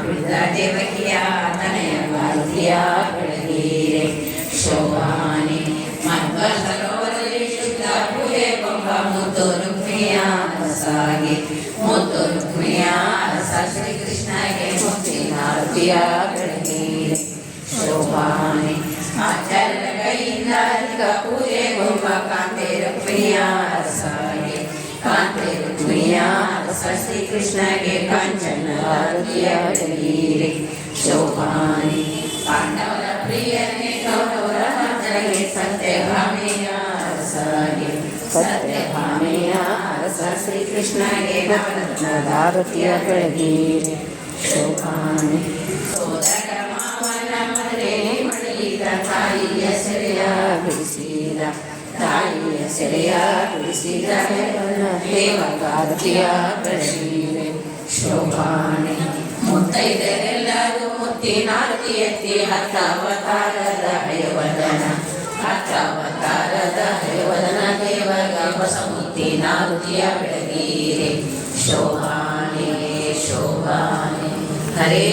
ಬಿದ್ದ ದೇವಕಿಯ ತನೆಯ ಭಾರತೀಯ ಬೆಳಗೀರೆ ಶೋಭಾನೆ ಮಧ್ವ ಸರೋವರದಲ್ಲಿ ಶುದ್ಧ ಪೂಜೆ ಕೊಂಬ ಮುದ್ದು ರುಕ್ಮಿಣಿಯ ರಸಾಗಿ ಮುದ್ದು ರುಕ್ಮಿಣಿಯ ರಸ ಶ್ರೀಕೃಷ್ಣಗೆ ಮುತ್ತಿನ ಆರತಿಯ ಬೆಳಗೀರೆ ಶೋಭಾನೆ ಆಚಾರ್ಯರ ಕೈಯಿಂದ ಅಧಿಕ ಪೂಜೆ ಕೊಂಬ ಕಾಂತೆ ರುಕ್ಮಿಣಿಯ ರಸಾಗಿ ಕಾಂತೆ ರುಕ್ಮಿಣಿಯ ರಸ ಶ್ರೀಕೃಷ್ಣಗೆ ಕಾಂಚನ ಆರತಿಯ ಬೆಳಗೀರೆ ಶೋಭಾನೆ ಪಾಂಡವರ ಪ್ರಿಯನೇ ಕೌರವರ ಮರ್ದನಿಗೆ ಸತ್ಯಭಾಮೆಯ ರಸಾಗಿ ಸತ್ಯಭಾಮೆಯ ರಸ ಶ್ರೀಕೃಷ್ಣಗೆ ನವರತ್ನದ ಆರತಿಯ ಬೆಳಗೀರೆ ಶೋಭಾನೆ ಸೋದರ ಮಾವನ ಮದುವೆ ಮಡಿದ ತಾಯಿಯ ಸೆರೆಯ ಬಿಡಿಸಿದ ತಾಯಿಯ ಸೆರೆಯ ಬಿಡಿಸಿದ ದೇವಗಾರತಿಯ ಬೆಳಗೀರೆ ಶೋಭಾನೆ ಮುತ್ತೈದರೆಲ್ಲರೂ ಮುತ್ತಿನಾರತಿ ಎತ್ತಿ ಹತ್ತಾವತಾರದ ಹಯವದನ ಹತ್ತಾವತಾರದ ಹಯವದನ ದೇವಗ ಹೊಸ ಮುತ್ತಿನಾರತಿಯ ಬೆಳಗೀರೆ ಶೋಭಾನೆ ಶೋಭಾನೆ ಹರೇ